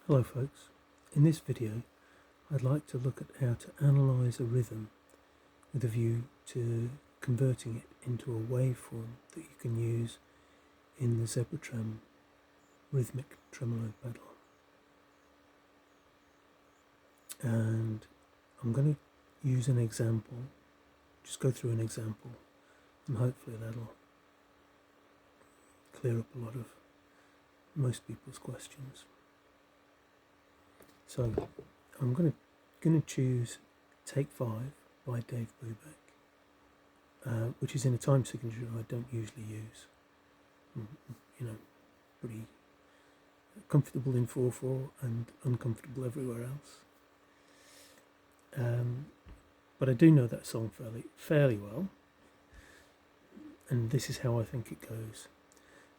Hello folks, in this video I'd like to look at how to analyse a rhythm with a view to converting it into a waveform that you can use in the Zebra rhythmic tremolo pedal. And I'm going to use an example, just go through an example, and hopefully that'll clear up a lot of most people's questions. So I'm going to choose Take 5 by Dave Brubeck, which is in a time signature I don't usually use. You know, pretty comfortable in 4/4 and uncomfortable everywhere else. But I do know that song fairly well, and this is how I think it goes.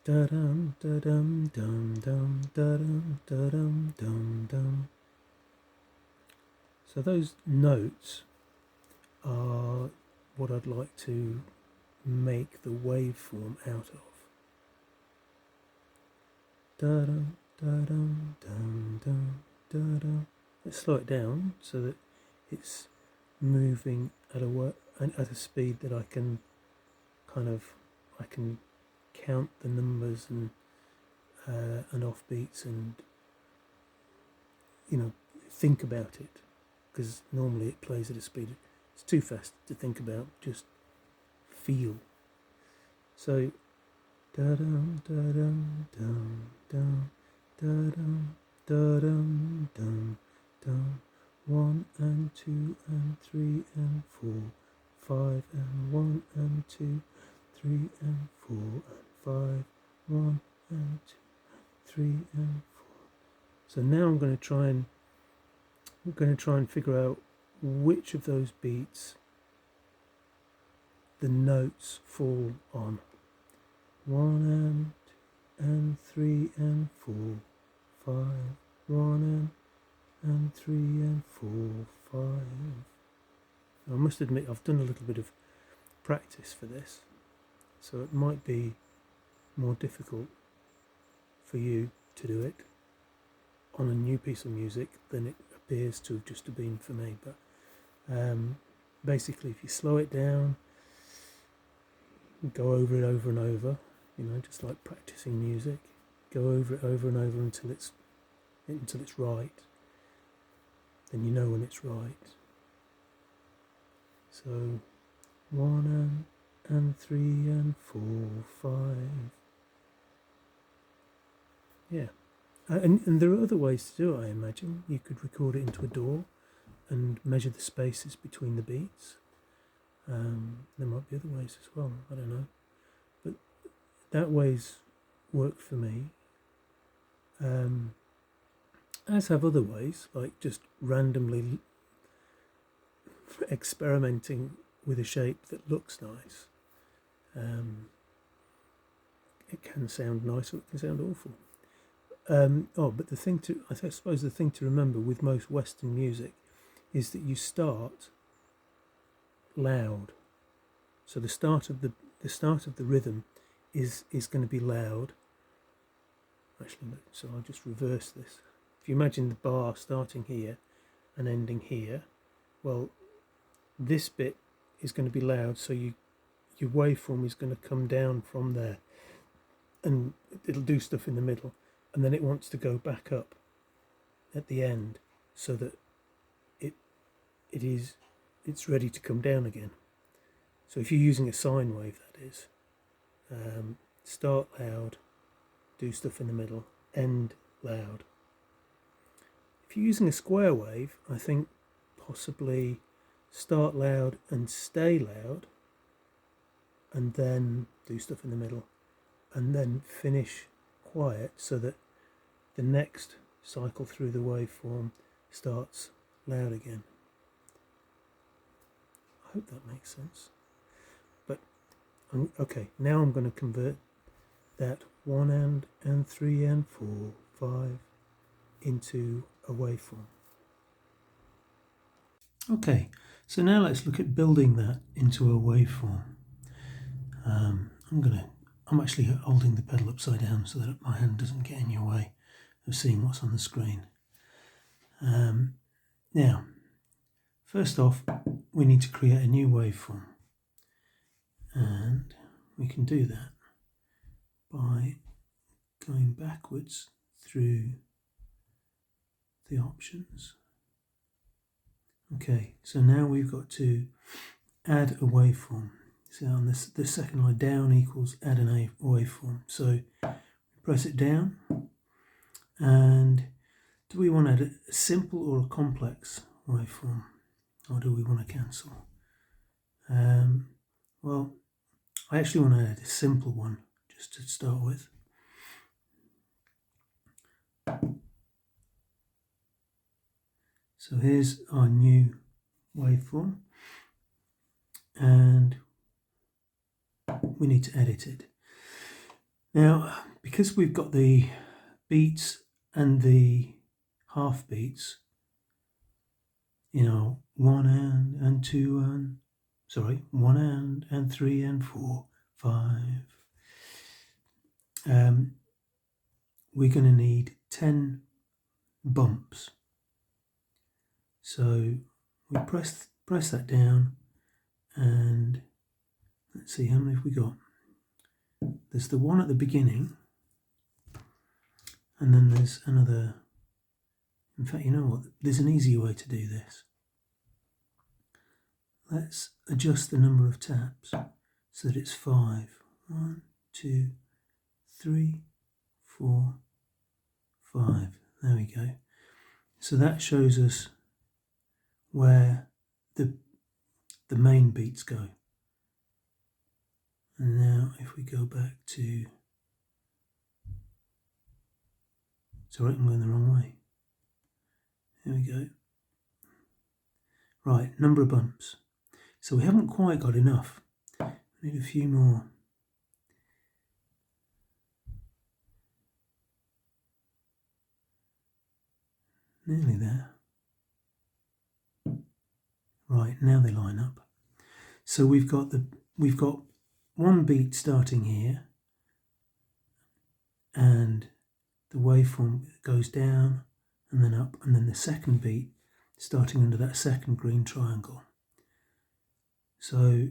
Da dum da dum dum dum da dum da dum dum dum. So those notes are what I'd like to make the waveform out of. Da dum da dum dum dum da dum. Let's slow it down so that it's moving at a speed that I can count the numbers and offbeats and think about it, because normally it plays at a speed it's too fast to think about, just feel. So da dum da dum dum dum da dum da dum dum dum. 1 and 2 and 3 and 4, 5 and 1 and 2, 3 and 4 and 5, 1 and 2, 3 and 4. So now I'm going to try and figure out which of those beats the notes fall on. 1 and 3 and 4, 5, 1 and 3 and 4, 5. I must admit I've done a little bit of practice for this, so it might be more difficult for you to do it on a new piece of music than it appears to have just been for me. But basically, if you slow it down, go over it over and over, just like practicing music, go over it over and over until it's right. Then you know when it's right. So 1 and 3 and 4, 5. Yeah. And there are other ways to do it, I imagine. You could record it into a DAW and measure the spaces between the beats. There might be other ways as well, I don't know. But that way's worked for me. As have other ways, like just randomly experimenting with a shape that looks nice. It can sound nice or it can sound awful. But I suppose the thing to remember with most Western music is that you start loud. So the start of the rhythm is going to be loud. Actually, so I'll just reverse this. If you imagine the bar starting here and ending here, well, this bit is going to be loud, so your waveform is going to come down from there, and it'll do stuff in the middle, and then it wants to go back up at the end, so that it's ready to come down again. So if you're using a sine wave, that is, start loud, do stuff in the middle, end loud. If you're using a square wave, I think possibly start loud and stay loud, and then do stuff in the middle, and then finish quiet, so that the next cycle through the waveform starts loud again. I hope that makes sense. But okay, now I'm going to convert that 1 and 3 and 4, 5 into a waveform. Okay, so now let's look at building that into a waveform. I'm actually holding the pedal upside down so that my hand doesn't get in your way of seeing what's on the screen. Now, first off, we need to create a new waveform, and we can do that by going backwards through the options. Okay, so now we've got to add a waveform. So on this second line, down equals add a waveform. So press it down, and do we want to add a simple or a complex waveform, or do we want to cancel? Well, I actually want to add a simple one just to start with. So here's our new waveform, and we need to edit it. Now, because we've got the beats and the half beats, you know, 1 and 2 and, sorry, 1 and 3 and 4, 5. We're going to need 10 bumps. So we press that down, and let's see, how many have we got? There's the one at the beginning, and then there's another. In fact, you know what? There's an easier way to do this. Let's adjust the number of taps so that it's 5. 1, 2, 3, 4, 5. There we go. So that shows us where the main beats go. And now if we go back to, sorry, I'm going the wrong way. Here we go. Right, number of bumps. So we haven't quite got enough. We need a few more. Nearly there. Right, now they line up. So we've got one beat starting here, and the waveform goes down and then up, and then the second beat starting under that second green triangle. So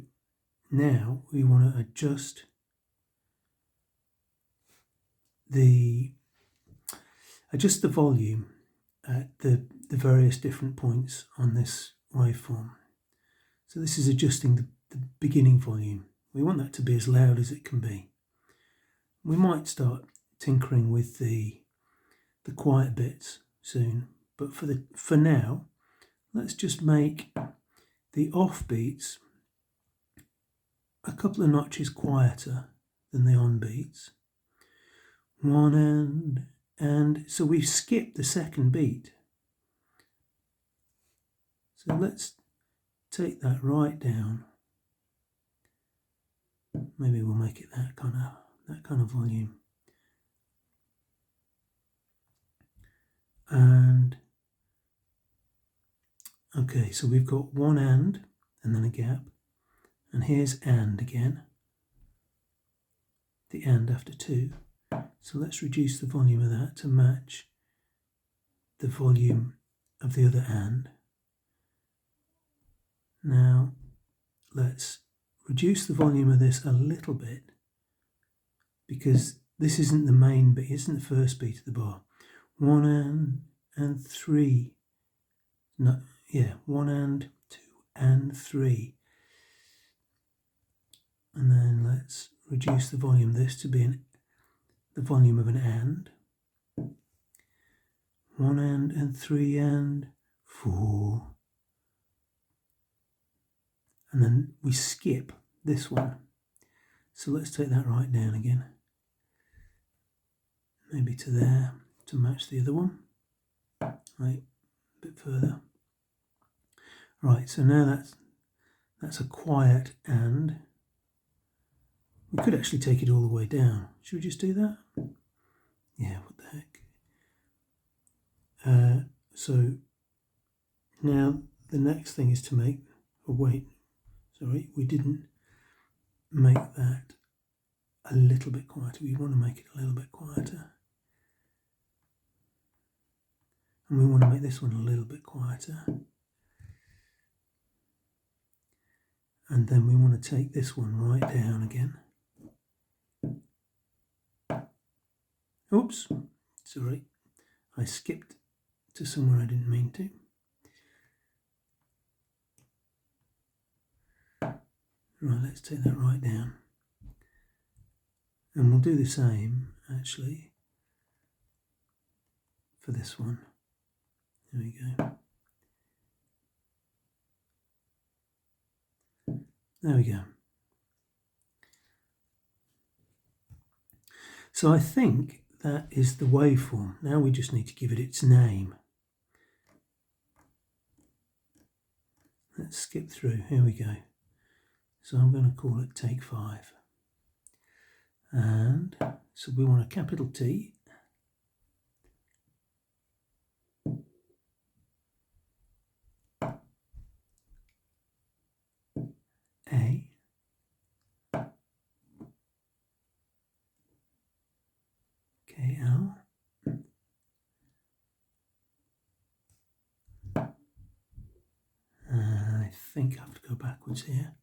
now we want to adjust the volume at the various different points on this waveform. So this is adjusting the beginning volume. We want that to be as loud as it can be. We might start tinkering with the quiet bits soon, but for now, let's just make the off beats a couple of notches quieter than the on beats. 1 and so we've skipped the second beat. So let's take that right down. Maybe we'll make it that kind of volume. And okay, so we've got 1 and then a gap, and here's and again, the and after 2. So let's reduce the volume of that to match the volume of the other and. Now let's reduce the volume of this a little bit, because this isn't the main beat, isn't the first beat of the bar. 1 and 3. No, yeah, 1 and 2 and 3. And then let's reduce the volume of this to be the volume of an and. 1 and 3 and 4. And then we skip this one. So let's take that right down again. Maybe to there to match the other one. Right, a bit further. Right, so now that's a quiet and. We could actually take it all the way down. Should we just do that? Yeah, what the heck. So now the next thing is to make, oh wait, sorry, we didn't make that a little bit quieter. We want to make it a little bit quieter. And we want to make this one a little bit quieter. And then we want to take this one right down again. Oops, sorry, I skipped to somewhere I didn't mean to. Right, let's take that right down. And we'll do the same, actually, for this one. There we go. There we go. So I think that is the waveform. Now we just need to give it its name. Let's skip through. Here we go. So I'm going to call it take 5. And so we want a capital T. A. KL. I think I have to go backwards here.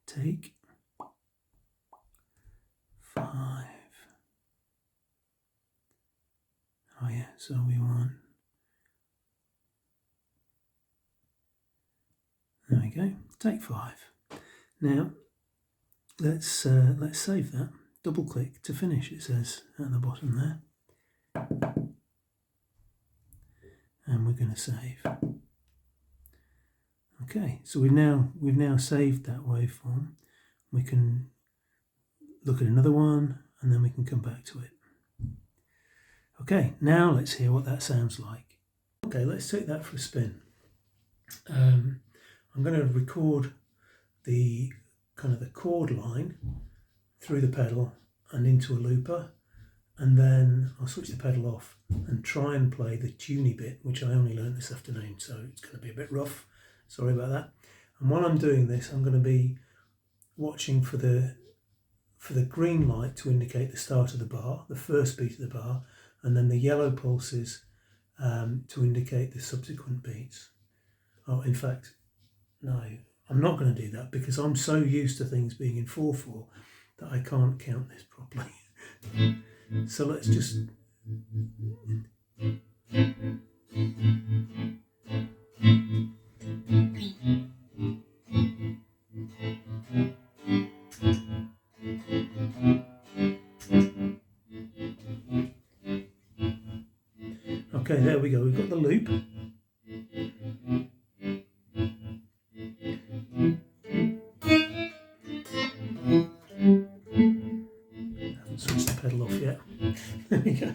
Take 5. Oh yeah, so we want. There we go. Take 5. Now let's save that. Double click to finish. It says at the bottom there, and we're going to save. Okay, so we've now saved that waveform. We can look at another one, and then we can come back to it. Okay, now let's hear what that sounds like. Okay, let's take that for a spin. I'm going to record the kind of the chord line through the pedal and into a looper, and then I'll switch the pedal off and try and play the tuney bit, which I only learned this afternoon, so it's going to be a bit rough. Sorry about that. And while I'm doing this, I'm going to be watching for the green light to indicate the start of the bar, the first beat of the bar, and then the yellow pulses to indicate the subsequent beats. Oh, in fact, no, I'm not going to do that because I'm so used to things being in 4/4 that I can't count this properly. So let's just... Okay, there we go, we've got the loop. I haven't switched the pedal off yet. There we go.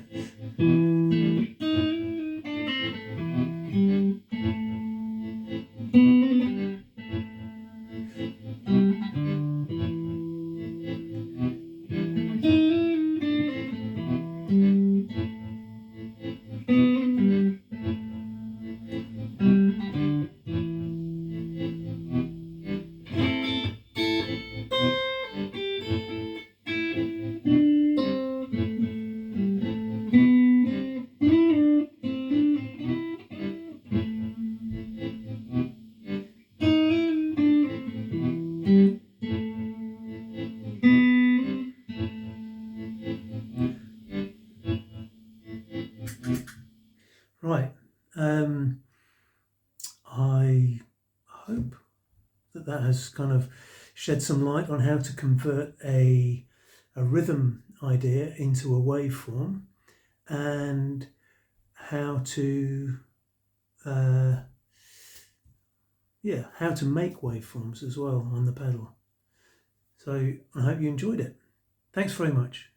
Right, I hope that has kind of shed some light on how to convert a rhythm idea into a waveform, and how to how to make waveforms as well on the pedal. So I hope you enjoyed it. Thanks very much.